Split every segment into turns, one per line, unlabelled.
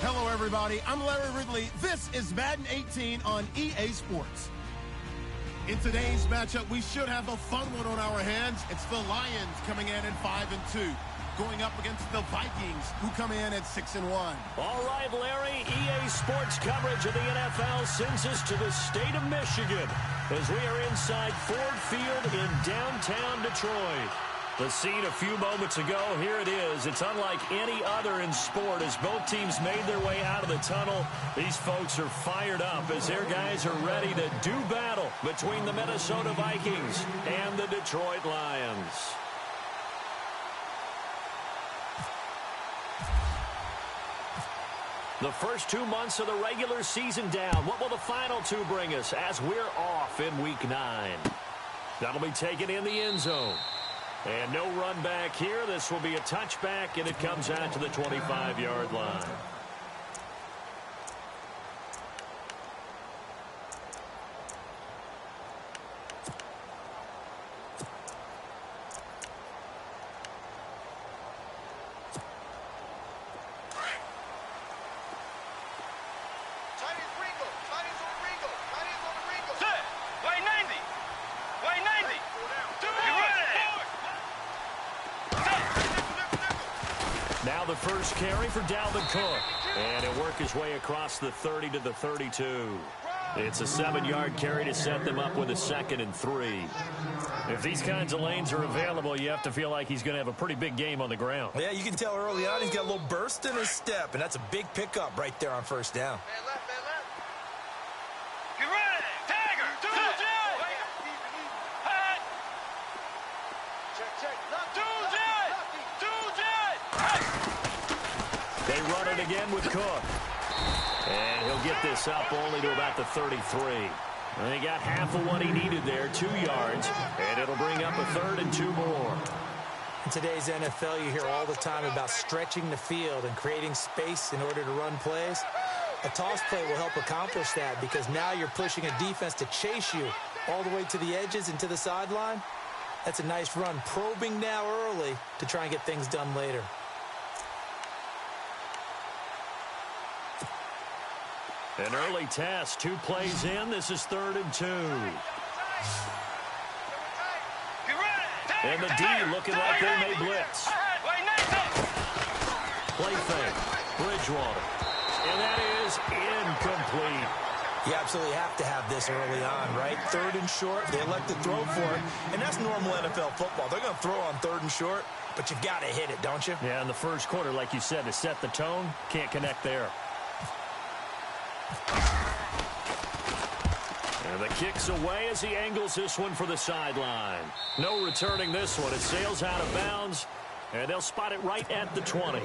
Hello, everybody. I'm Larry Ridley. This is Madden 18 on EA Sports. In today's matchup, we should have a fun one on our hands. It's the Lions coming in at 5-2, going up against the Vikings, who come in at 6-1.
All right, Larry, EA Sports coverage of the NFL sends us to the state of Michigan as we are inside Ford Field in downtown Detroit. The scene a few moments ago, here it is. It's unlike any other in sport as both teams made their way out of the tunnel. These folks are fired up as their guys are ready to do battle between the Minnesota Vikings and the Detroit Lions. The first 2 months of the regular season down. What will the final two bring us as we're off in Week 9? That'll be taken in the end zone. And no run back here. This will be a touchback, and it comes out to the 25-yard line. Now the first carry for Dalvin Cook. And he'll work his way across the 30 to the 32. It's a 7-yard carry to set them up with a 2nd and 3. If these kinds of lanes are available, you have to feel like he's going to have a pretty big game on the ground.
Yeah, you can tell early on he's got a little burst in his step, and that's a big pickup right there on first down.
Man left. Get ready. Tiger. Do it. Check.
They run it again with Cook. And he'll get this up only to about the 33. And he got half of what he needed there, 2 yards. And it'll bring up a 3rd and 2 more.
In today's NFL, you hear all the time about stretching the field and creating space in order to run plays. A toss play will help accomplish that because now you're pushing a defense to chase you all the way to the edges and to the sideline. That's a nice run, probing now early to try and get things done later.
An early test, 2 plays in. This is 3rd and 2. And the D looking like they may blitz. Play fake. Bridgewater. And that is incomplete.
You absolutely have to have this early on, right? 3rd and short, they elect to throw for it, and that's normal NFL football. They're going to throw on 3rd and short, but you've got to hit it, don't you?
Yeah, in the first quarter, like you said, to set the tone, can't connect there. And the kick's away as he angles this one for the sideline. No returning this one. It sails out of bounds, and they'll spot it right at the 20.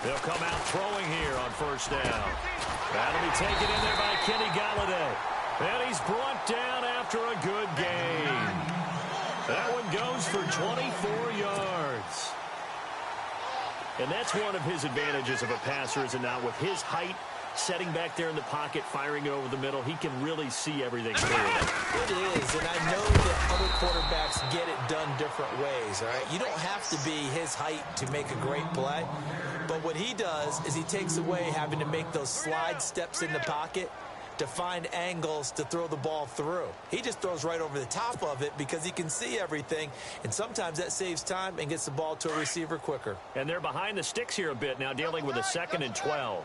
They'll come out throwing here on first down. That'll be taken in there by Kenny Galladay. And he's brought down after a good game. That one goes for 24 yards. And that's one of his advantages of a passer, is it not? With his height, setting back there in the pocket, firing it over the middle, he can really see everything clearly.
It is, and I know that other quarterbacks get it done different ways, all right? You don't have to be his height to make a great play, but what he does is he takes away having to make those slide steps in the pocket to find angles to throw the ball through. He just throws right over the top of it because he can see everything, and sometimes that saves time and gets the ball to a receiver quicker.
And they're behind the sticks here a bit now, dealing with a 2nd and 12.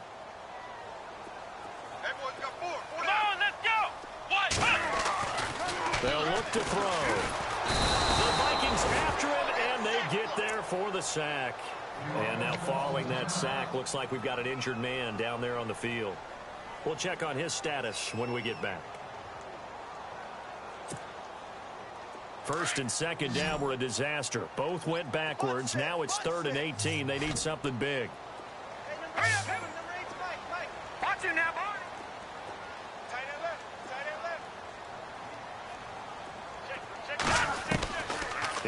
They'll look to throw. The Vikings after him, and they get there for the sack. And now following that sack, looks like we've got an injured man down there on the field. We'll check on his status when we get back. 1st and 2nd down were a disaster. Both went backwards. Now it's 3rd and 18. They need something big.
Hurry up, number 8's Mike. Watch you now, boy. Tight end left.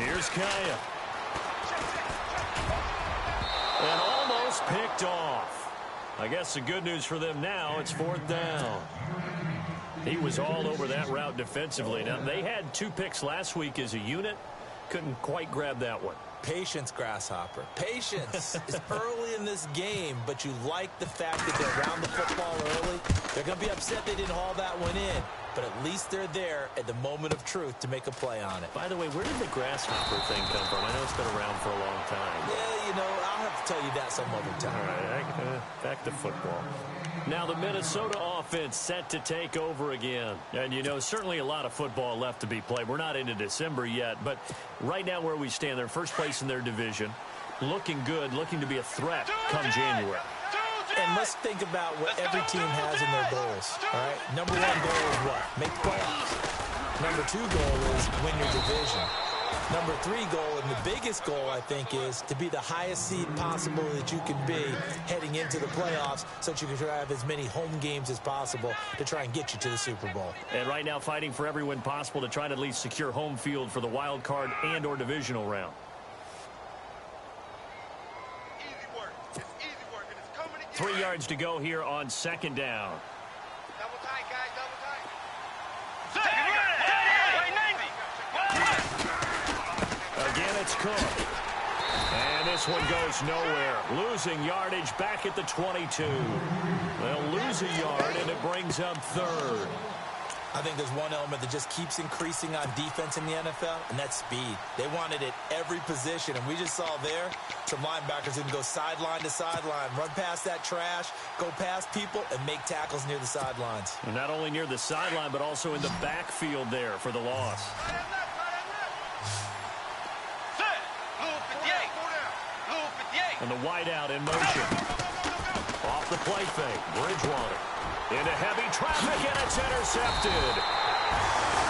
Here's Kaya. And almost picked off. I guess the good news for them now, it's 4th down. He was all over that route defensively. Now, they had 2 picks last week as a unit. Couldn't quite grab that one.
Patience, Grasshopper. Patience. It's early in this game, but you like the fact that they're around the football early. They're going to be upset they didn't haul that one in, but at least they're there at the moment of truth to make a play on it.
By the way, where did the Grasshopper thing come from? I know it's been around for a long time.
Yeah, you know, I'll have to tell you that some other time.
All right, back to football. Now the Minnesota offense set to take over again. And, you know, certainly a lot of football left to be played. We're not into December yet, but right now where we stand, they're first place in their division. Looking good, looking to be a threat come January.
And let's think about what every team has in their goals, all right? Number 1 goal is what? Make the playoffs. Number 2 goal is win your division. Number 3 goal, and the biggest goal, I think, is to be the highest seed possible that you can be heading into the playoffs so that you can try to have as many home games as possible to try and get you to the Super Bowl.
And right now fighting for every win possible to try to at least secure home field for the wild card and or divisional round.
Easy work. It's easy work, and it's coming again.
3 yards to go here on 2nd down.
Double tight, guys. Double tight. Right 90.
Again, it's Cook. And this one goes nowhere. Losing yardage back at the 22. They'll lose a yard, and it brings up 3rd.
I think there's one element that just keeps increasing on defense in the NFL, and that's speed. They want it at every position, and we just saw there some linebackers who can go sideline to sideline, run past that trash, go past people, and make tackles near the sidelines.
And not only near the sideline, but also in the backfield there for the loss. And the wideout in motion. Off the play fake. Bridgewater. Into heavy traffic, and it's intercepted.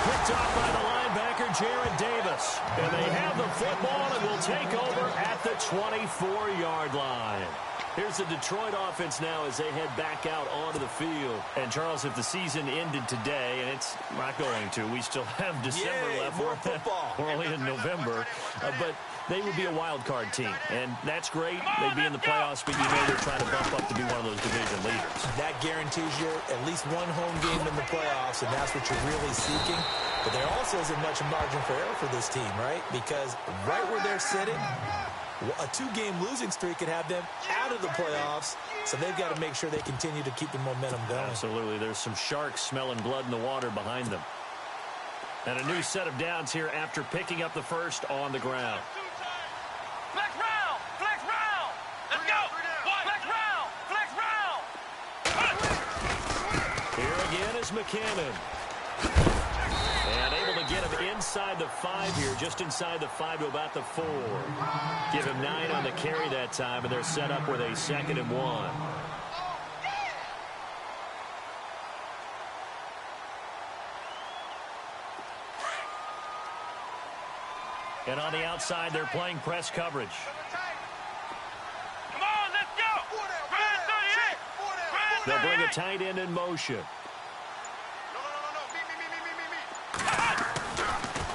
Picked off by the linebacker, Jared Davis. And they have the football and will take over at the 24-yard line. Here's the Detroit offense now as they head back out onto the field. And, Charles, if the season ended today, and it's not going to, we still have December left.
More football.
We're only in November. But they would be a wild card team, and that's great. They'd be in the playoffs, but you know they're trying to bump up to be one of those division leaders.
That guarantees you at least one home game in the playoffs, and that's what you're really seeking. But there also isn't much margin for error for this team, right? Because right where they're sitting, a 2-game losing streak could have them out of the playoffs, so they've got to make sure they continue to keep the momentum going.
Absolutely. There's some sharks smelling blood in the water behind them. And a new set of downs here after picking up the first on the ground.
Flex round! Flex round! Let's go! Flex round! Flex round!
Here again is McCammon. And able to get him inside the 5 here, just inside the 5 to about the 4. Give him 9 on the carry that time, and they're set up with a 2nd and 1. And on the outside, they're playing press coverage.
Come on, let's go! Red 38!
They'll bring a tight end in motion.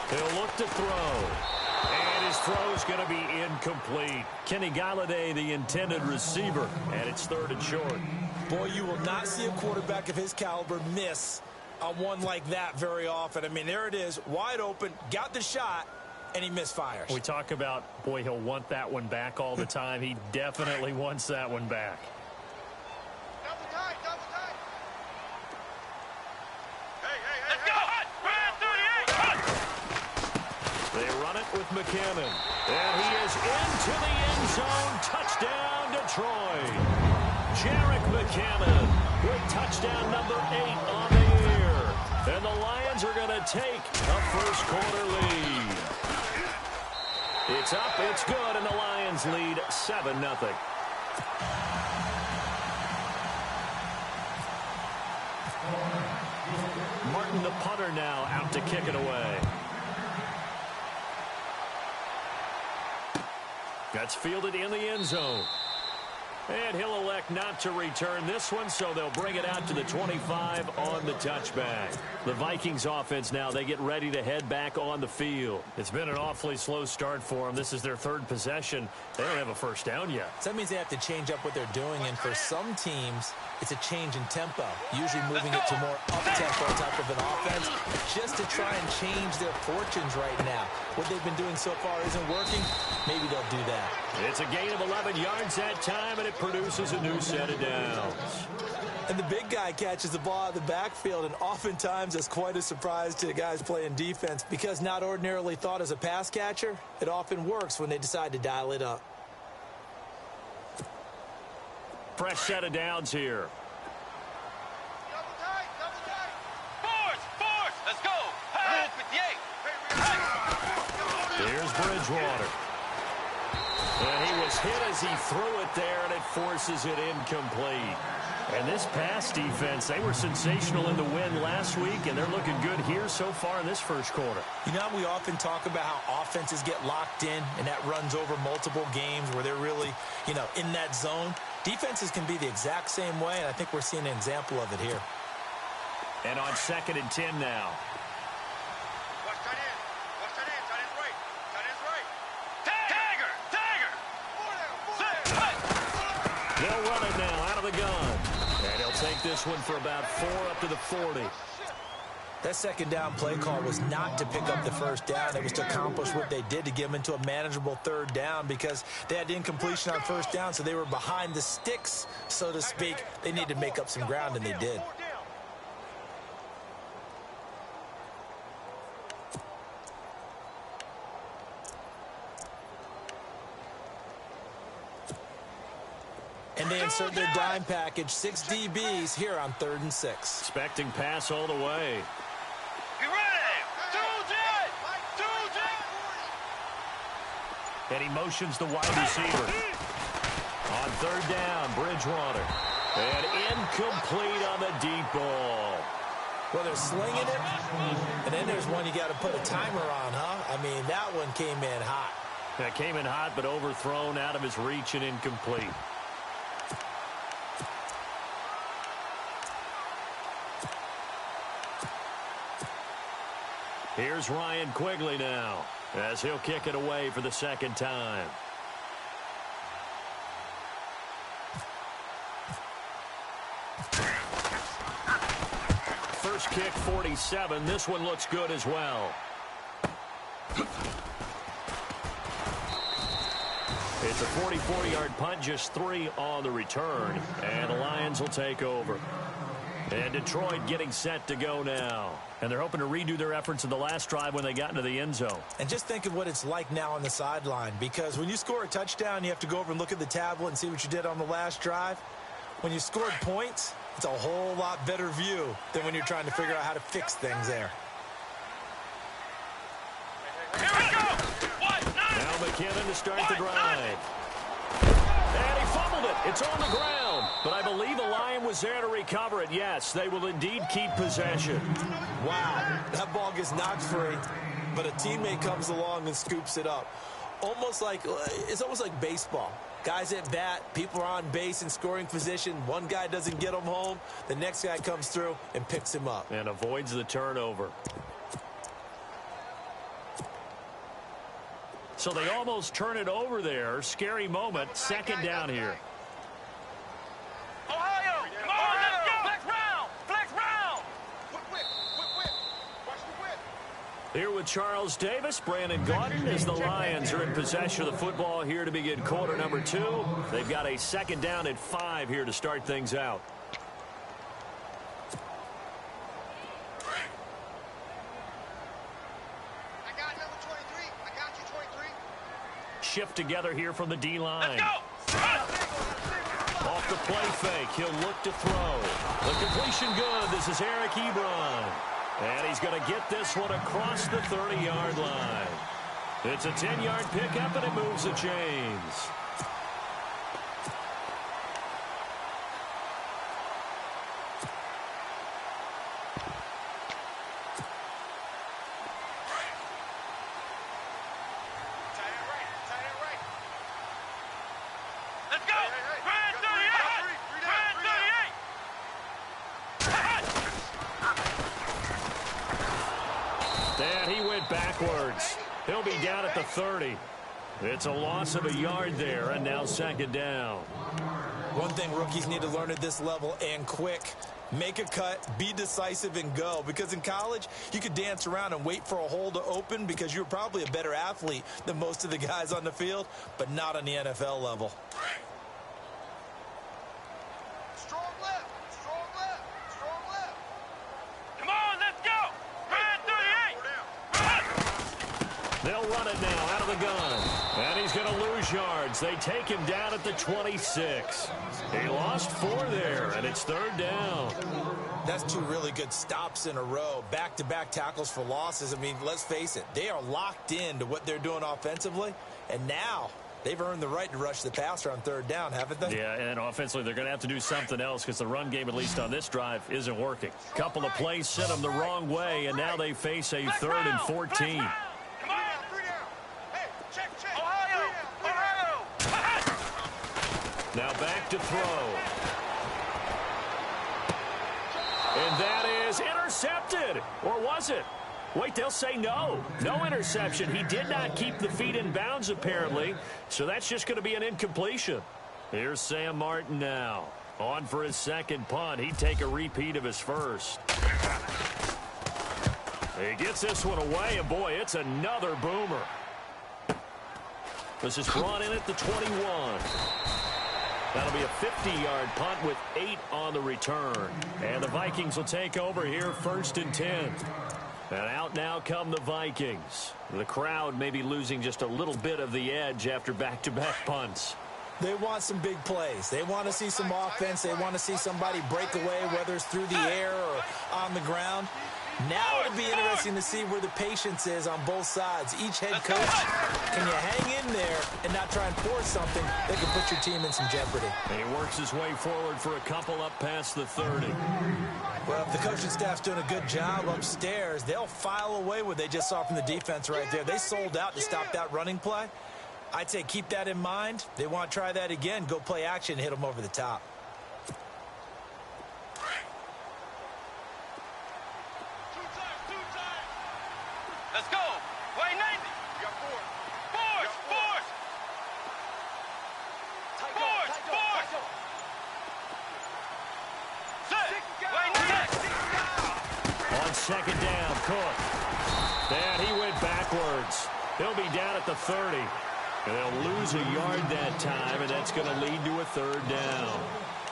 He'll look to throw. And his throw's going to be incomplete. Kenny Galladay, the intended receiver, and it's 3rd and short.
Boy, you will not see a quarterback of his caliber miss on one like that very often. I mean, there it is, wide open, got the shot, and he misfires.
We talk about, boy, he'll want that one back all the time. He definitely wants that one back.
Double tight, double tight. Hey, let's go! Red 38!
They run it with McCammon. And he is into the end zone. Touchdown, Detroit. Jarek McCammon with touchdown number 8 on the year. And the Lions are going to take a first-quarter lead. It's up, it's good, and the Lions lead 7-0. Martin, the punter, now out to kick it away. That's fielded in the end zone. And he'll elect not to return this one, so they'll bring it out to the 25 on the touchback. The Vikings offense now, they get ready to head back on the field. It's been an awfully slow start for them. This is their third possession. They don't have a first down yet.
So that means they have to change up what they're doing, and for some teams, it's a change in tempo, usually moving it to more up-tempo type of an offense, just to try and change their fortunes right now. What they've been doing so far isn't working. Maybe they'll do that.
It's a gain of 11 yards that time, and it produces a new set of downs.
And the big guy catches the ball out of the backfield, and oftentimes it's quite a surprise to the guys playing defense because not ordinarily thought as a pass catcher, it often works when they decide to dial it up.
Fresh set of downs here.
Double tight, double tight. Force, let's go. Hey, 58.
Here's Bridgewater. And he was hit as he threw it there, and it forces it incomplete. And this pass defense, they were sensational in the win last week, and they're looking good here so far in this first quarter.
You know, we often talk about how offenses get locked in, and that runs over multiple games where they're really, in that zone. Defenses can be the exact same way, and I think we're seeing an example of it here.
And on 2nd and 10 now.
Watch tight end. Watch tight end. Tight end's right. Tight end's right. Tiger.
They'll run it now out of the gun. And he'll take this one for about 4 up to the 40.
That second down play call was not to pick up the first down. It was to accomplish what they did to get them into a manageable third down because they had incompletion on first down, so they were behind the sticks, so to speak. They needed to make up some ground, and they did. And they insert their dime package, 6 DBs here on 3rd and 6.
Expecting pass all the way.
Get ready. 2-jet.
And he motions the wide receiver. On 3rd down, Bridgewater. And incomplete on the deep ball.
Well, they're slinging it. And then there's one you got to put a timer on, huh? I mean, that one came in hot.
That came in hot, but overthrown out of his reach and incomplete. Here's Ryan Quigley now, as he'll kick it away for the second time. First kick, 47. This one looks good as well. It's a 44-yard punt, just 3 on the return, and the Lions will take over. And Detroit getting set to go now. And they're hoping to redo their efforts in the last drive when they got into the end zone.
And just think of what it's like now on the sideline, because when you score a touchdown, you have to go over and look at the tablet and see what you did on the last drive. When you scored points, it's a whole lot better view than when you're trying to figure out how to fix things there.
Here we go.
Now McKinnon to start the drive. And he fumbled it. It's on the ground. But I believe a Lion was there to recover it. Yes, they will indeed keep possession.
Wow, that ball gets knocked free, but a teammate comes along and scoops it up. It's almost like baseball. Guys at bat, people are on base in scoring position. One guy doesn't get him home. The next guy comes through and picks him up.
And avoids the turnover. So they almost turn it over there. Scary moment. 2nd down here.
Ohio, come on, let's go. Flex round. Whip. Watch the whip.
Here with Charles Davis, Brandon Gaudin, as the Lions are in possession of the football here to begin quarter number 2. They've got a 2nd down and 5 here to start things out.
I got number 23. I got you, 23.
Shift together here from the D-line.
Let's go.
Off the play fake, he'll look to throw. The completion good. This is Eric Ebron. And he's going to get this one across the 30-yard line. It's a 10-yard pickup, and it moves the chains.
Let's go.
it backwards. He'll be down at the 30. It's a loss of a yard there, and now second down.
One thing rookies need to learn at this level, and quick. Make a cut, be decisive, and go. Because in college, you could dance around and wait for a hole to open because you're probably a better athlete than most of the guys on the field, but not on the NFL level.
Strong left. Strong left. Strong left. Come on, let's go. Red 38.
They'll run it now out of the gun. And he's going to lose yards. They take him down at the 26. He lost 4 there, and it's third down.
That's 2 really good stops in a row. Back-to-back tackles for losses. I mean, let's face it. They are locked into what they're doing offensively. And now they've earned the right to rush the passer on third down, haven't they?
Yeah, and offensively, they're going to have to do something else because the run game, at least on this drive, isn't working. Couple of plays sent them the wrong way, and now they face a 3rd and 14. Now back to throw. And that is intercepted. Or was it? Wait, they'll say no. No interception. He did not keep the feet in bounds, apparently. So that's just going to be an incompletion. Here's Sam Martin now. On for his second punt. He'd take a repeat of his first. He gets this one away, and boy, it's another boomer. This is brought in at the 21. That'll be a 50-yard punt with 8 on the return. And the Vikings will take over here, 1st and 10. And out now come the Vikings. The crowd may be losing just a little bit of the edge after back-to-back punts.
They want some big plays. They want to see some offense. They want to see somebody break away, whether it's through the air or on the ground. Now it'll be interesting to see where the patience is on both sides. Each head coach, can you hang in there and not try and force something that can put your team in some jeopardy?
And he works his way forward for a couple up past the 30.
Well, if the coaching staff's doing a good job upstairs, they'll file away what they just saw from the defense right there. They sold out to stop that running play. I'd say keep that in mind. They want to try that again. Go play action and hit them over the top.
Let's go. Play 90. You got 4. Force. Force. Set. Play 90.
On second down, Cook. And he went backwards. He'll be down at the 30. And they'll lose a yard that time, and that's going to lead to a 3rd down.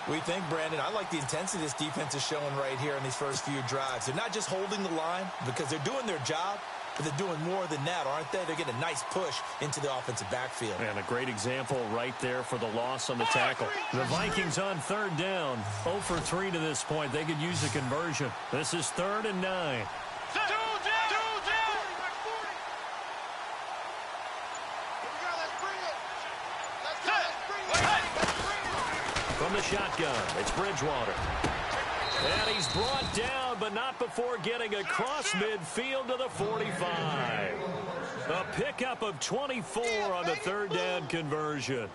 We think, Brandon, I like the intensity this defense is showing right here in these first few drives. They're not just holding the line because they're doing their job, but they're doing more than that, aren't they? They're getting a nice push into the offensive backfield.
And a great example right there for the loss on the tackle. The Vikings on 3rd down, 0 for 3 to this point. They could use a conversion. This is 3rd and 9. From the shotgun, it's Bridgewater. And he's brought down, but not before getting across midfield to the 45. A pickup of 24 on the 3rd down conversion.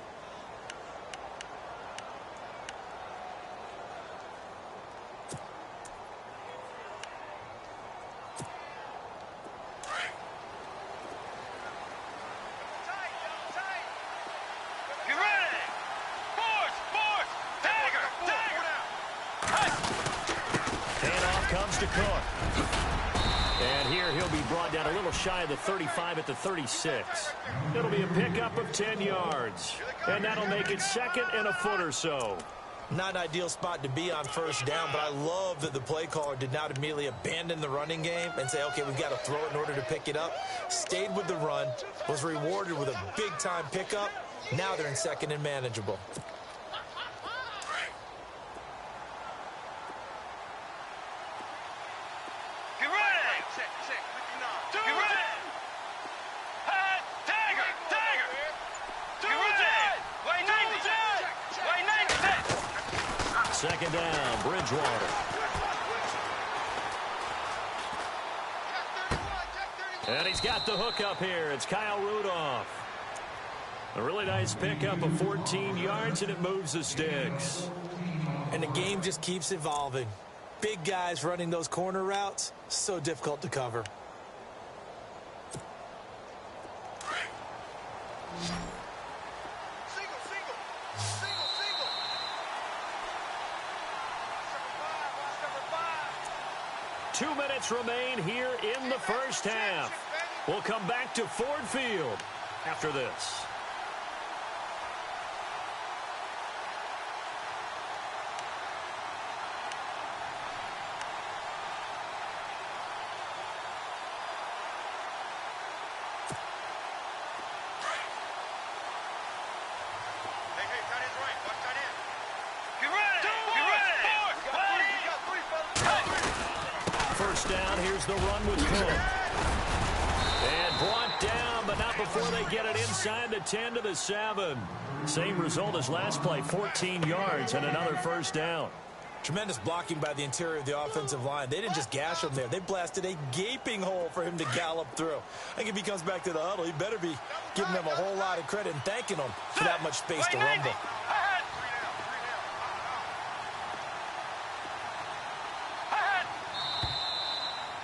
To Cook. And here he'll be brought down a little shy of the 35 at the 36. It'll be a pickup of 10 yards. And that'll make it 2nd and a foot or so.
Not an ideal spot to be on 1st down, but I love that the play caller did not immediately abandon the running game and say, okay, we've got to throw it in order to pick it up. Stayed with the run, was rewarded with a big-time pickup. Now they're in 2nd and manageable.
Second down, Bridgewater. And he's got the hook up here. It's Kyle Rudolph. A really nice pickup of 14 yards, and it moves the sticks.
And the game just keeps evolving. Big guys running those corner routes, so difficult to cover.
Single, single. Single, single. Watch number 5.
2 minutes remain here in the first half. We'll come back to Ford Field after this. First down, here's the run with Cook. And brought down, but not before they get it inside the 10 to the 7. Same result as last play, 14 yards and another first down.
Tremendous blocking by the interior of the offensive line. They didn't just gash him there. They blasted a gaping hole for him to gallop through. I think if he comes back to the huddle, he better be giving them a whole lot of credit and thanking them for that much space to rumble.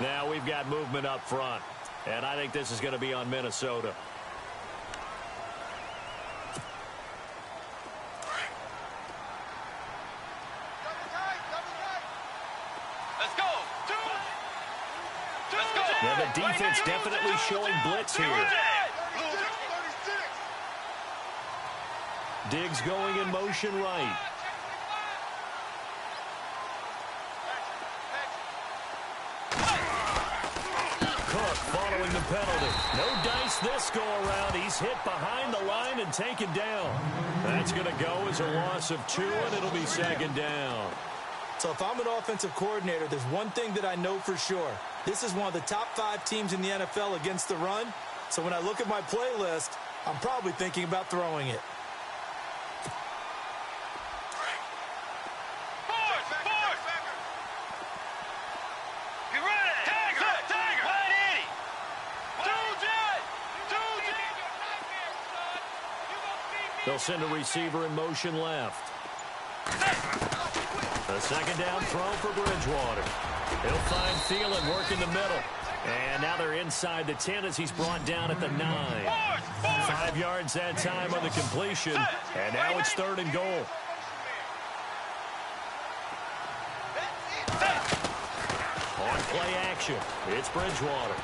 Now we've got movement up front, and I think this is going to be on Minnesota.
Let's go. Let's go.
Now the defense definitely showing blitz here. Diggs going in motion right. Cook following the penalty. No dice this go around. He's hit behind the line and taken down. That's going to go as a loss of 2, and it'll be second down.
So if I'm an offensive coordinator, there's one thing that I know for sure. This is one of the top 5 teams in the NFL against the run. So when I look at my playlist, I'm probably thinking about throwing it.
They'll send a receiver in motion left. A second down throw for Bridgewater. He'll find Thielen work in the middle. And now they're inside the 10 as he's brought down at the 9. 5 yards that time on the completion. And now it's 3rd and goal. On play action, it's Bridgewater.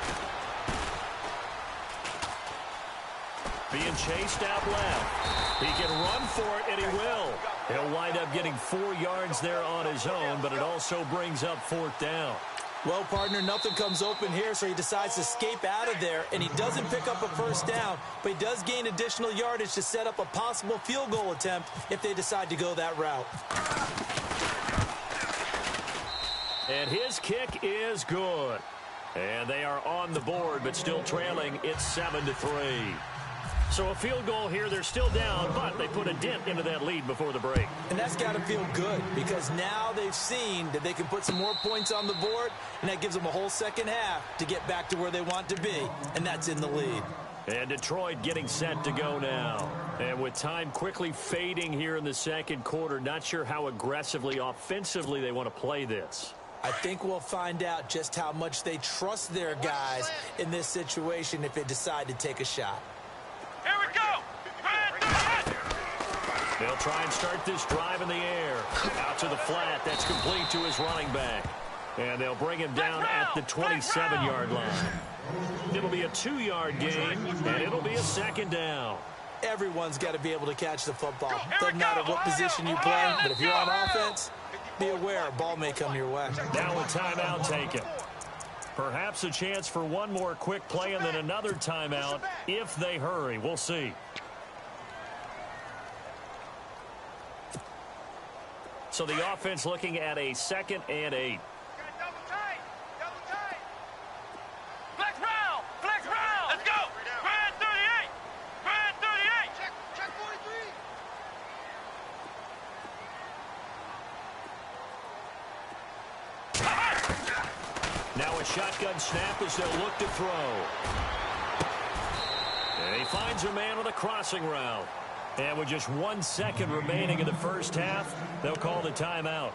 Being chased out left. He can run for it, and he will. He'll wind up getting 4 yards there on his own, but it also brings up 4th down.
Well, partner, nothing comes open here, so he decides to escape out of there, and he doesn't pick up a first down, but he does gain additional yardage to set up a possible field goal attempt if they decide to go that route.
And his kick is good. And they are on the board, but still trailing. It's 7-3. So a field goal here, they're still down, but they put a dent into that lead before the break.
And that's got to feel good because now they've seen that they can put some more points on the board, and that gives them a whole second half to get back to where they want to be, and that's in the lead.
And Detroit getting set to go now. And with time quickly fading here in the second quarter, not sure how aggressively, offensively they want to play this.
I think we'll find out just how much they trust their guys in this situation if they decide to take a shot.
Here we go.
They'll try and start this drive in the air. Out to the flat. That's complete to his running back. And they'll bring him down at the 27-yard line. It'll be a 2-yard gain, and it'll be a second down.
Everyone's got to be able to catch the football. Doesn't matter what position you play, but if you're on offense, be aware a ball may come your way.
Now a timeout taken. Perhaps a chance for one more quick play and then another timeout if they hurry. We'll see. So the offense looking at a 2nd and 8.
Double tight. Double tight. Flex round. Flex round. Let's go. Grand 38. Grand 38. Check 43.
Now a shotgun snap as they'll look to throw. And he finds a man with a crossing route. And with just 1 second remaining in the first half, they'll call the timeout.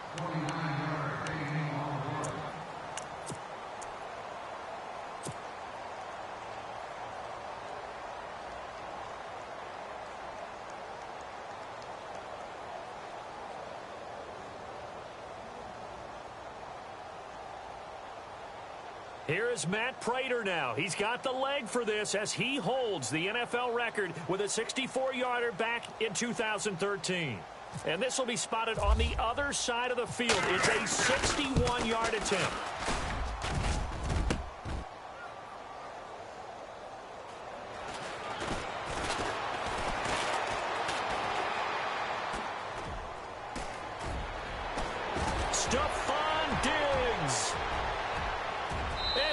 Here is Matt Prater now. He's got the leg for this as he holds the NFL record with a 64-yarder back in 2013. And this will be spotted on the other side of the field. It's a 61-yard attempt. Stephon Diggs.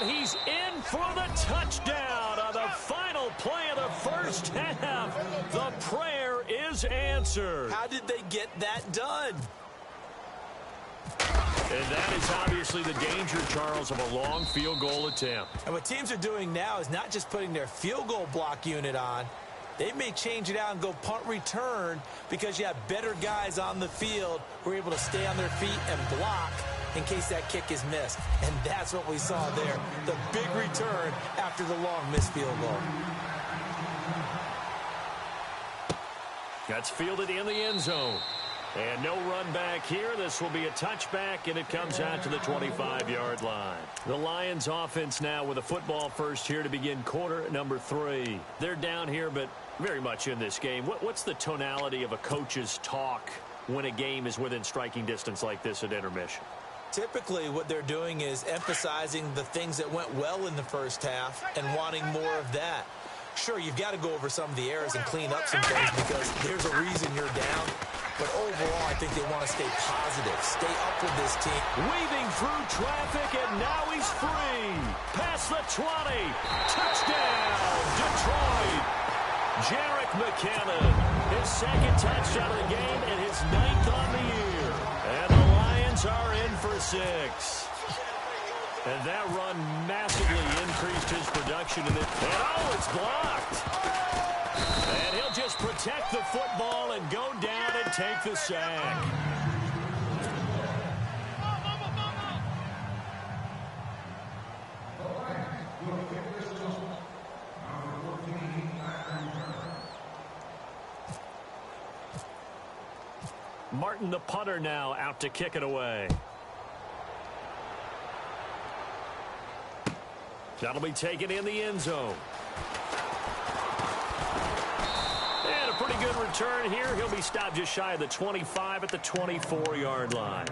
And he's in for the touchdown on the final play of the first half. The prayer is answered.
How did they get that done?
And that is obviously the danger, Charles, of a long field goal attempt.
And what teams are doing now is not just putting their field goal block unit on. They may change it out and go punt return because you have better guys on the field who are able to stay on their feet and block in case that kick is missed. And that's what we saw there, the big return after the long missed field goal.
That's fielded in the end zone. And no run back here. This will be a touchback, and it comes out to the 25-yard line. The Lions offense now with a football first here to begin quarter number 3. They're down here, but very much in this game. What's the tonality of a coach's talk when a game is within striking distance like this at intermission?
Typically, what they're doing is emphasizing the things that went well in the first half and wanting more of that. Sure, you've got to go over some of the errors and clean up some things because there's a reason you're down. But overall, I think they want to stay positive, stay up with this team.
Weaving through traffic, and now he's free. Past the 20. Touchdown, Detroit. Jerick McKinnon, his second touchdown of the game and his 9th on the year. And the Lions are in for 6. And that run massively increased his production. And oh, it's blocked. And he'll just protect the football and go down and take the sack. Martin, the punter, now out to kick it away. That'll be taken in the end zone. And a pretty good return here. He'll be stopped just shy of the 25 at the 24-yard line.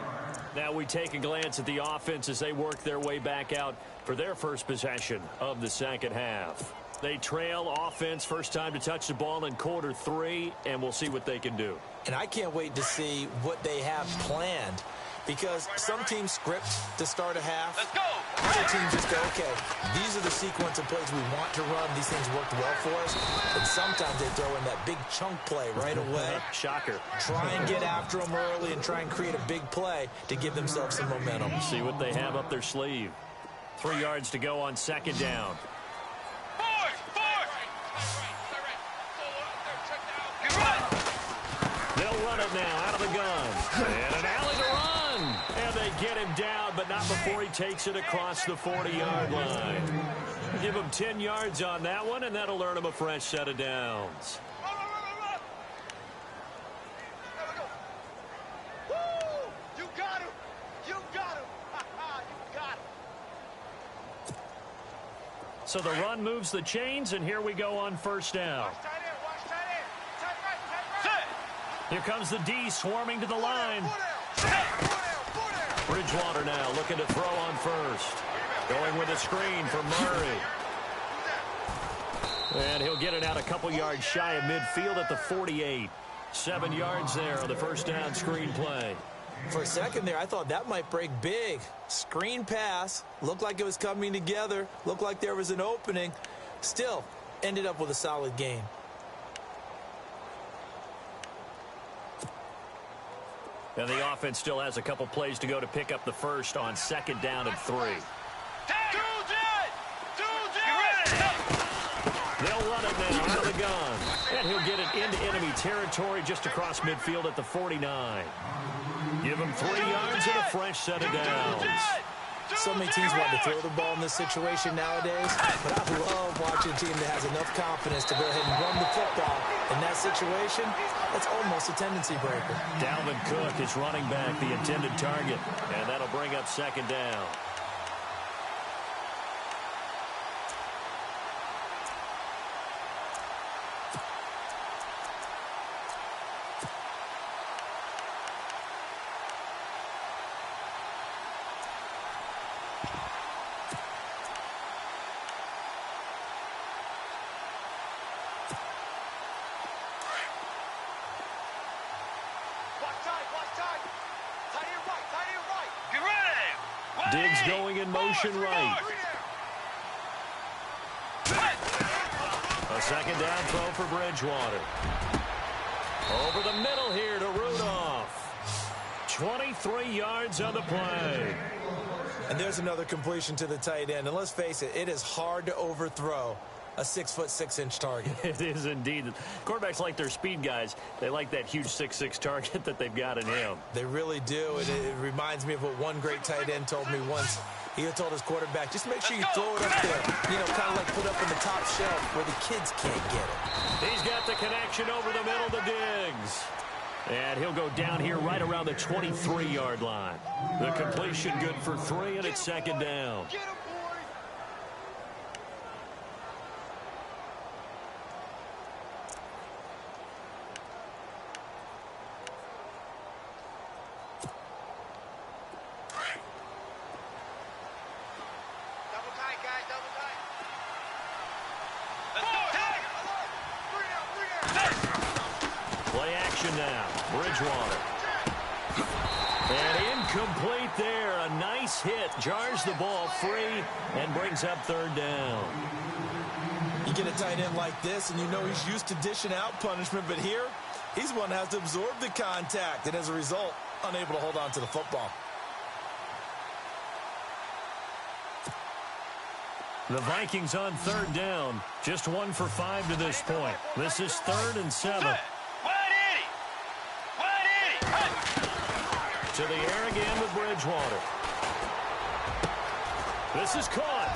Now we take a glance at the offense as they work their way back out for their first possession of the second half. They trail offense, first time to touch the ball in quarter 3, and we'll see what they can do.
And I can't wait to see what they have planned because some teams script to start a half.
Let's go.
Other teams just go, okay, these are the sequence of plays we want to run. These things worked well for us. And sometimes they throw in that big chunk play right away.
Shocker.
Try and get after them early and try and create a big play to give themselves some momentum.
See what they have up their sleeve. 3 yards to go on second down. They'll run it now out of the gun. And an alley to run. And they get him down, but not before he takes it across the 40-yard line. Give him 10 yards on that one, and that'll earn him a fresh set of downs.
Woo! You got him. You got him. You got him.
So the run moves the chains, and here we go on first down.
Watch tight end. Watch tight end. Tight right.
Here comes the D swarming to the line. Bridgewater now looking to throw on first. Going with a screen for Murray. And he'll get it out a couple yards shy of midfield at the 48. 7 yards there on the first down screen play.
For a second there, I thought that might break big. Screen pass. Looked like it was coming together. Looked like there was an opening. Still, ended up with a solid game.
And the offense still has a couple plays to go to pick up the first on second down and 3. They'll run it now out of the gun. And he'll get it into enemy territory just across midfield at the 49. Give him 3 yards and a fresh set of downs.
So many teams want to throw the ball in this situation nowadays, but I love watching a team that has enough confidence to go ahead and run the football. In that situation, that's almost a tendency breaker.
Dalvin Cook is running back the intended target, and that'll bring up second down. Diggs going in motion right. A second down throw for Bridgewater. Over the middle here to Rudolph. 23 yards on the play.
And there's another completion to the tight end. And let's face it, it is hard to overthrow a 6'6" target.
It is indeed. Quarterbacks like their speed guys. They like that huge 6'6" target that they've got in him.
They really do. And it reminds me of what one great tight end told me once. He had told his quarterback, just make sure you throw it up there. You know, kind of like put up in the top shelf where the kids can't get it.
He's got the connection over the middle to Diggs. And he'll go down here right around the 23-yard line. The completion good for 3, and it's second down. Play action now. Bridgewater. And incomplete there. A nice hit. Jars the ball free and brings up third down.
You get a tight end like this, and you know he's used to dishing out punishment, but here, he's one that has to absorb the contact, and as a result, unable to hold on to the football.
The Vikings on third down. Just 1 for 5 to this point. This is 3rd and 7. To the air again with Bridgewater. This is caught.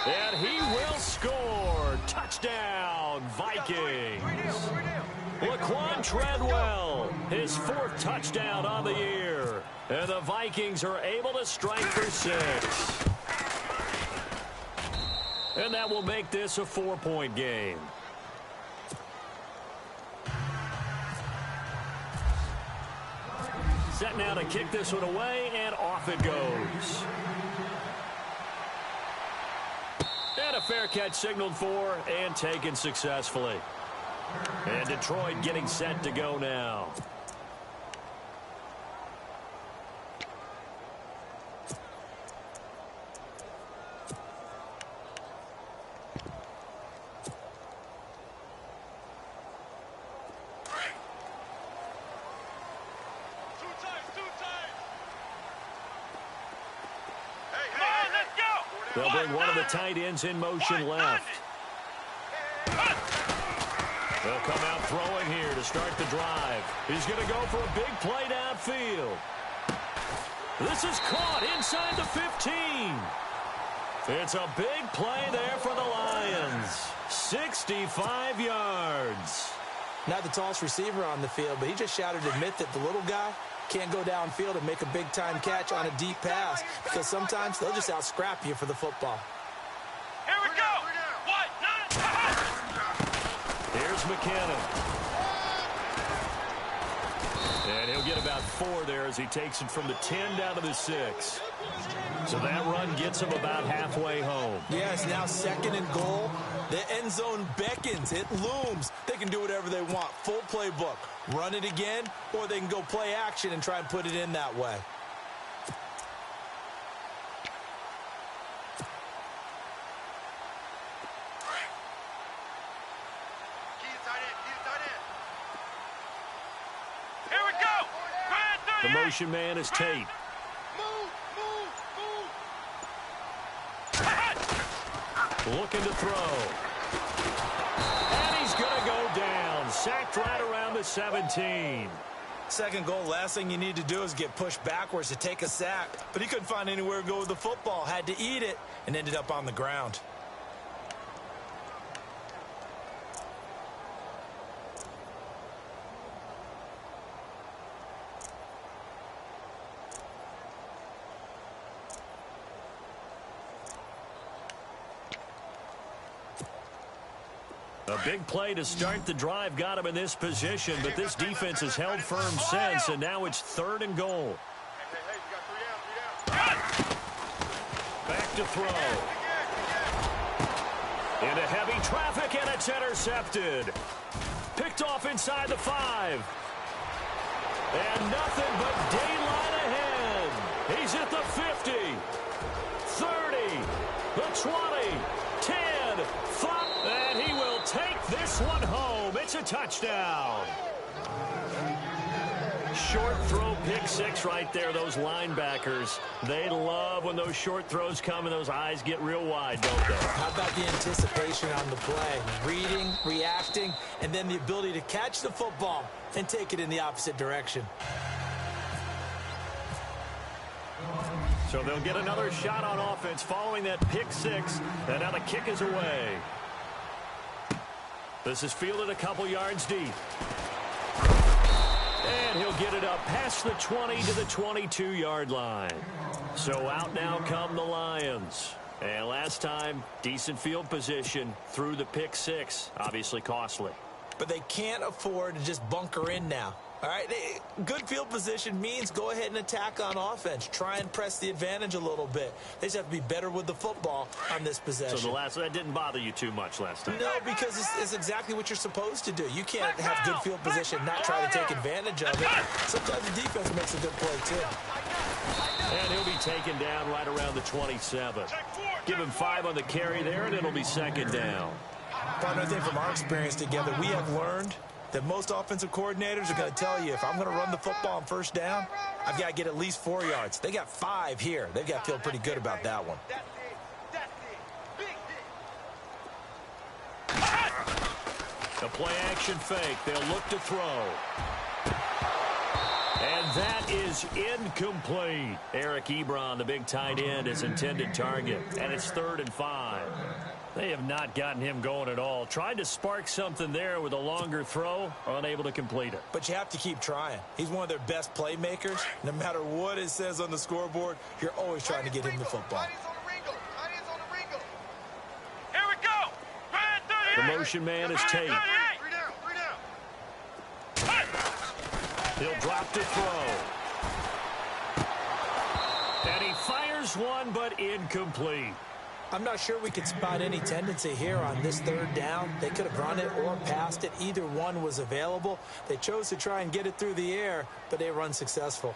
And he will score. Touchdown, Vikings. Laquan Treadwell, his 4th touchdown on the year. And the Vikings are able to strike for 6. And that will make this a 4-point game. Set now to kick this one away, and off it goes. And a fair catch signaled for and taken successfully. And Detroit getting set to go now. They'll bring one of the tight ends in motion left. They'll come out throwing here to start the drive. He's going to go for a big play downfield. This is caught inside the 15. It's a big play there for the Lions. 65 yards.
Not the tallest receiver on the field, but he just shouted to admit that the little guy can't go downfield and make a big-time catch on a deep pass because sometimes they'll just out-scrap you for the football.
Here we go.
Here's McKinnon. And he'll get about 4 there as he takes it from the 10 down to the 6. So that run gets him about halfway home.
Yes, now 2nd and goal. The end zone beckons. It looms. They can do whatever they want. Full playbook. Run it again, or they can go play action and try and put it in that way.
Here we go.
The motion man is Tate. Looking to throw. And he's going to go down. Sacked right around the 17.
2nd goal, last thing you need to do is get pushed backwards to take a sack. But he couldn't find anywhere to go with the football. Had to eat it and ended up on the ground.
A big play to start the drive got him in this position, but this defense has held firm since, and now it's 3rd and goal. Back to throw. Into heavy traffic, and it's intercepted. Picked off inside the 5. And nothing but daylight ahead. He's at the 50, 30, the 20, 10, 5, and he will take this one home. It's a touchdown. Short throw pick six right there. Those linebackers, they love when those short throws come and those eyes get real wide, don't they?
How about the anticipation on the play? Reading, reacting, and then the ability to catch the football and take it in the opposite direction.
So they'll get another shot on offense following that pick six, and now the kick is away. This is fielded a couple yards deep. And he'll get it up past the 20 to the 22-yard line. So out now come the Lions. And last time, decent field position through the pick six. Obviously costly.
But they can't afford to just bunker in now. All right, good field position means go ahead and attack on offense. Try and press the advantage a little bit. They just have to be better with the football on this possession.
So that didn't bother you too much last time?
No, because it's exactly what you're supposed to do. You can't have good field position, not try to take advantage of it. Sometimes the defense makes a good play, too.
And he'll be taken down right around the 27. Give him 5 on the carry there, and it'll be second down.
Partner, I think from our experience together, we have learned that most offensive coordinators are going to tell you, if I'm going to run the football on first down, I've got to get at least 4 yards. They got 5 here. They've got to feel pretty good about that one.
The play action fake. They'll look to throw. And that is incomplete. Eric Ebron, the big tight end, is intended target. And it's 3rd and 5. They have not gotten him going at all. Tried to spark something there with a longer throw, unable to complete it.
But you have to keep trying. He's one of their best playmakers. No matter what it says on the scoreboard, you're always trying to get him the football.
Here we go.
The motion man is Tate. He'll drop to throw. And he fires one, but incomplete.
I'm not sure we could spot any tendency here on this 3rd down. They could have run it or passed it. Either one was available. They chose to try and get it through the air, but they were unsuccessful.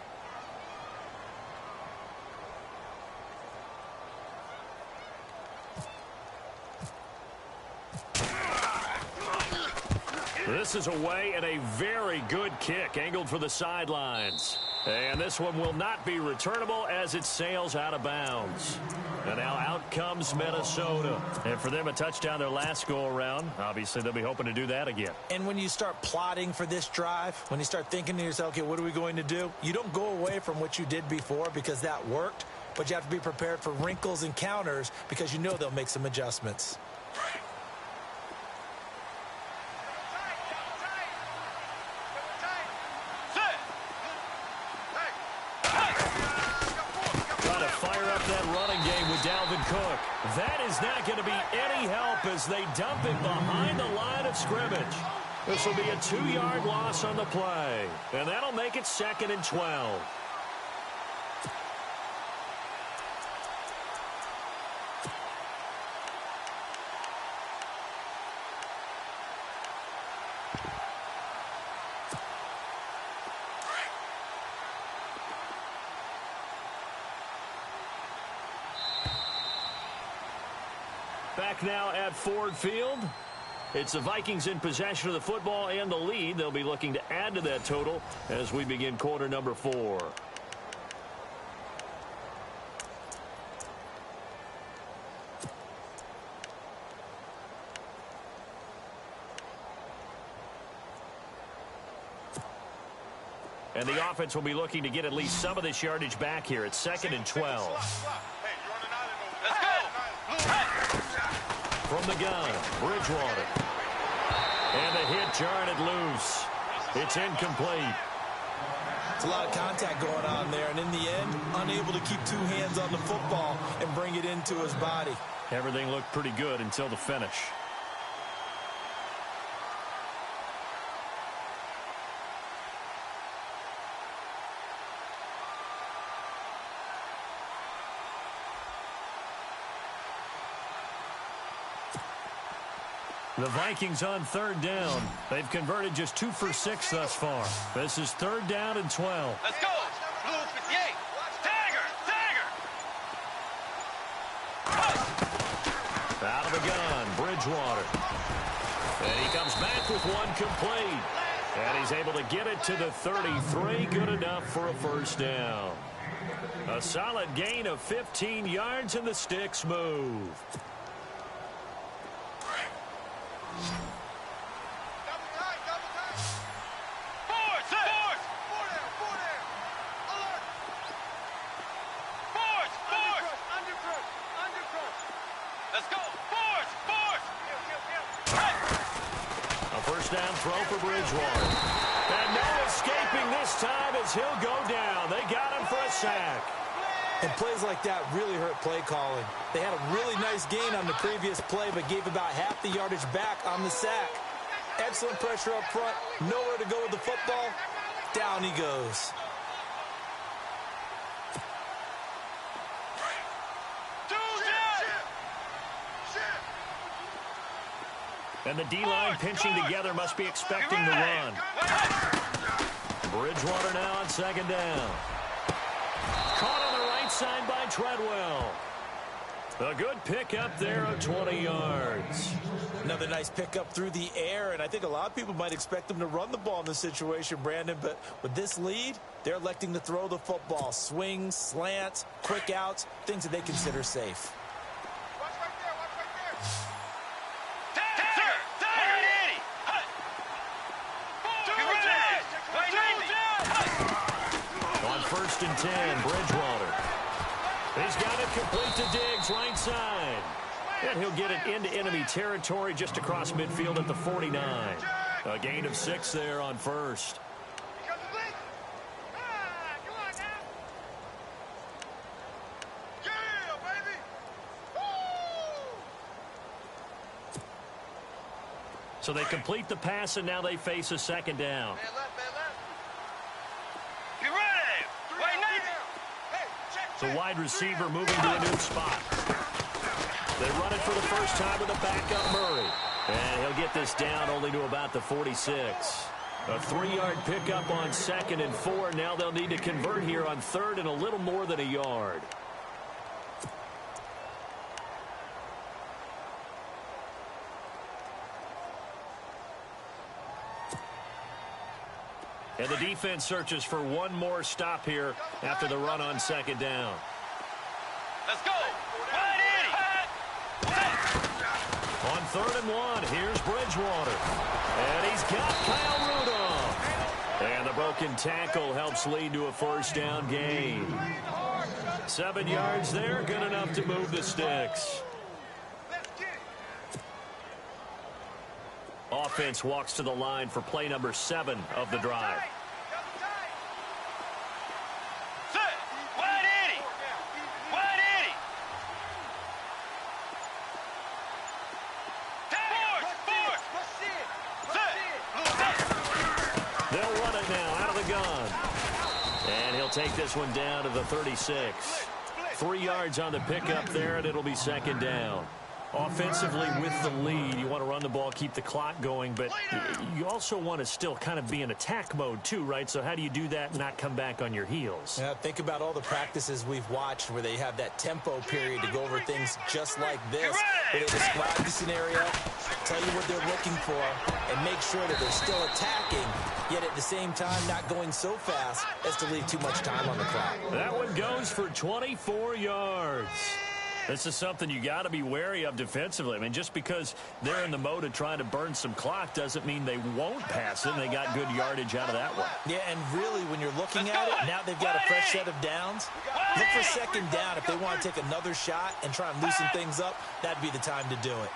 This is away and a very good kick angled for the sidelines. And this one will not be returnable as it sails out of bounds. And now out comes Minnesota. And for them, a touchdown their last go-around. Obviously, they'll be hoping to do that again.
And when you start plotting for this drive, when you start thinking to yourself, okay, what are we going to do? You don't go away from what you did before because that worked. But you have to be prepared for wrinkles and counters because you know they'll make some adjustments.
Cook. That is not going to be any help as they dump it behind the line of scrimmage. This will be a 2-yard loss on the play. And that'll make it 2nd and 12. Back now at Ford Field. It's the Vikings in possession of the football and the lead. They'll be looking to add to that total as we begin quarter number 4. And the offense will be looking to get at least some of this yardage back here. It's 2nd and 12.
Let's go.
From the gun, Bridgewater. And the hit jarred it loose. It's incomplete.
It's a lot of contact going on there, and in the end, unable to keep 2 hands on the football and bring it into his body.
Everything looked pretty good until the finish. The Vikings on 3rd down. They've converted just 2 for 6 thus far. This is 3rd down and 12.
Let's go. Blue 58. Stagger.
left with one complete. And he's able to get it to the 33. Good enough for a first down. A solid gain of 15 yards, and the sticks move.
Let's go. Force.
A first down throw for Bridgewater. And no escaping this time as he'll go down. They got him for a sack.
And plays like that really hurt play calling. They had a really nice gain on the previous play, but gave about half the yardage back on the sack. Excellent pressure up front. Nowhere to go with the football. Down he goes.
And the D-line pinching together must be expecting the run. Bridgewater now on second down. Caught on the right side by Treadwell. A good pickup there of 20 yards.
Another nice pickup through the air, and I think a lot of people might expect them to run the ball in this situation, Brandon, but with this lead, they're electing to throw the football. Swings, slants, quick outs, things that they consider safe.
First and 10, Bridgewater. He's got it complete to Diggs, right side. And he'll get it into enemy territory just across midfield at the 49. A gain of 6 there on first. So they complete the pass, and now they face a second down. The wide receiver moving to a new spot. They run it for the first time with a backup Murray. And he'll get this down only to about the 46. A 3-yard pickup on 2nd and 4. Now they'll need to convert here on 3rd and a little more than a yard. And the defense searches for one more stop here after the run on second down.
Let's go.
On 3rd and 1, here's Bridgewater. And he's got Kyle Rudolph. And the broken tackle helps lead to a first down gain. 7 yards there, good enough to move the sticks. Offense walks to the line for play number 7 of the drive. They'll run it now out of the gun. And he'll take this one down to the 36. 3 yards on the pickup there, and it'll be second down. Offensively with the lead, you want to run the ball, keep the clock going, but you also want to still kind of be in attack mode too, right? So how do you do that and not come back on your heels?
Yeah, think about all the practices we've watched where they have that tempo period to go over things just like this, where they describe the scenario, tell you what they're looking for, and make sure that they're still attacking, yet at the same time not going so fast as to leave too much time on the clock.
That one goes for 24 yards. This is something you got to be wary of defensively. I mean, just because they're in the mode of trying to burn some clock doesn't mean they won't pass it. And they got good yardage out of that one.
Yeah, and really, when you're looking at it, now they've got a fresh set of downs. Look for second down. If they want to take another shot and try and loosen things up, that'd be the time to do it.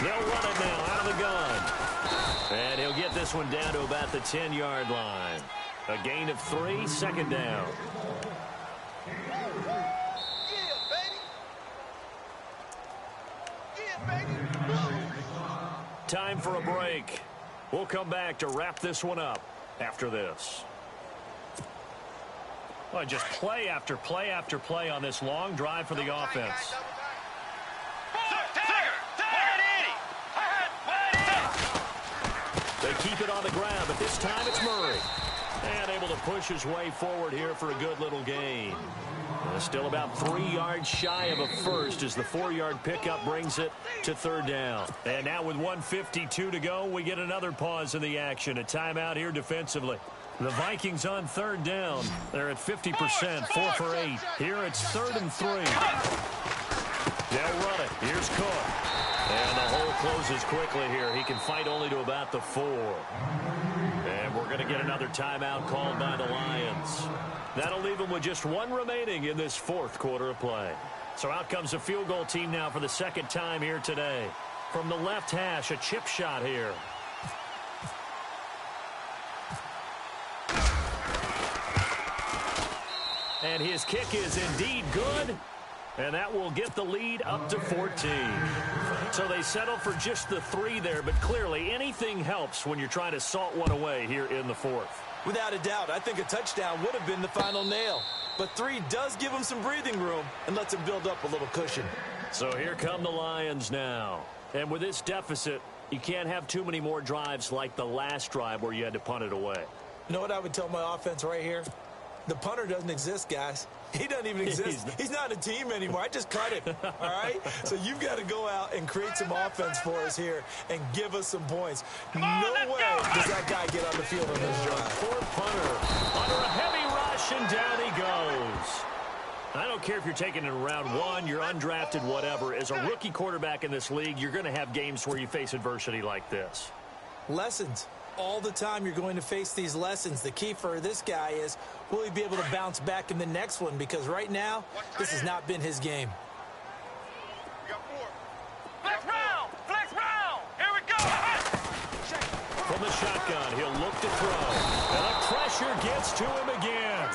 They'll run it now out of the gun. And he'll get this one down to about the 10-yard line. A gain of 3, second down. Time for a break. We'll come back to wrap this one up after this. Well, just play after play after play on this long drive for the offense. They keep it on the ground, but this time it's Murray. And able to push his way forward here for a good little gain. Still about 3 yards shy of a first as the 4-yard pickup brings it to third down. And now with 1:52 to go, we get another pause in the action. A timeout here defensively. The Vikings on third down. They're at 50%, 4 for 8. Here it's 3rd and 3. They'll run it. Here's Cook. And the hole closes quickly here. He can fight only to about the 4. And we're going to get another timeout called by the Lions. That'll leave them with just 1 remaining in this 4th quarter of play. So out comes a field goal team now for the 2nd time here today. From the left hash, a chip shot here. And his kick is indeed good. And that will get the lead up to 14. So they settle for just the 3 there, but clearly anything helps when you're trying to salt one away here in the 4th.
Without a doubt, I think a touchdown would have been the final nail. But 3 does give them some breathing room and lets them build up a little cushion.
So here come the Lions now. And with this deficit, you can't have too many more drives like the last drive where you had to punt it away.
You know what I would tell my offense right here? The punter doesn't exist, guys. He doesn't even exist. He's not a team anymore. I just cut him, all right? So you've got to go out and create some offense for us here and give us some points. No way does that guy get on the field on this drive.
Poor punter under a heavy rush, and down he goes. I don't care if you're taking it in round 1, you're undrafted, whatever. As a rookie quarterback in this league, you're going to have games where you face adversity like this.
Lessons. All the time you're going to face these lessons. The key for this guy is, will he be able to bounce back in the next one? Because right now, this has not been his game.
Flex round! Flex round! Here we go!
From the shotgun, he'll look to throw. And the pressure gets to him again.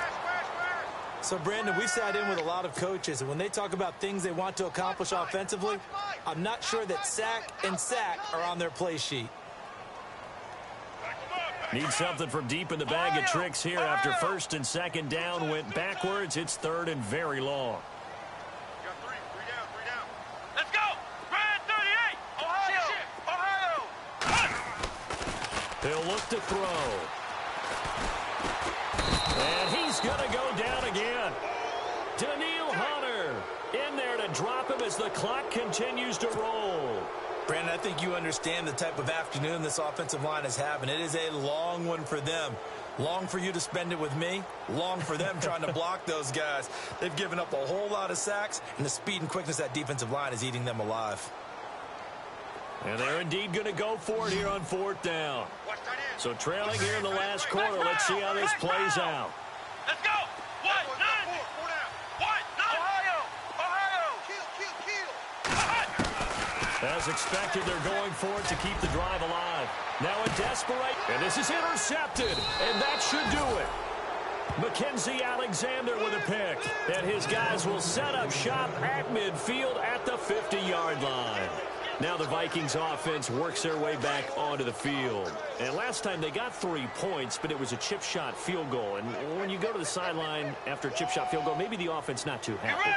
So, Brandon, we've sat in with a lot of coaches, and when they talk about things they want to accomplish offensively, I'm not sure that sack and sack are on their play sheet.
Need something from deep in the bag of tricks here after 1st and 2nd down went backwards. It's 3rd and very long.
Three down. Let's go! Grand 38! Ohio!
He'll look to throw. And he's going to go down again. Daniil Hunter in there to drop him as the clock continues to roll.
Brandon, I think you understand the type of afternoon this offensive line is having. It is a long one for them. Long for you to spend it with me. Long for them trying to block those guys. They've given up a whole lot of sacks, and the speed and quickness of that defensive line is eating them alive.
And they're indeed going to go for it here on 4th down. So trailing here in the last quarter, let's see how this plays out.
Let's go! What? None! Ohio!
As expected, they're going for it to keep the drive alive. Now a desperate, and this is intercepted, and that should do it. Mackenzie Alexander with a pick, and his guys will set up shop at midfield at the 50-yard line. Now the Vikings offense works their way back onto the field. And last time they got 3 points, but it was a chip shot field goal. And when you go to the sideline after a chip shot field goal, maybe the offense not too happy.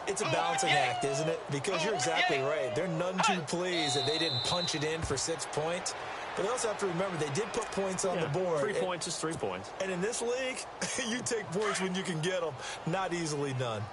It's a balancing act, isn't it? Because you're exactly right. They're none too pleased that they didn't punch it in for 6 points. But they also have to remember they did put points on the board.
3 points is 3 points.
And in this league, you take points when you can get them. Not easily done.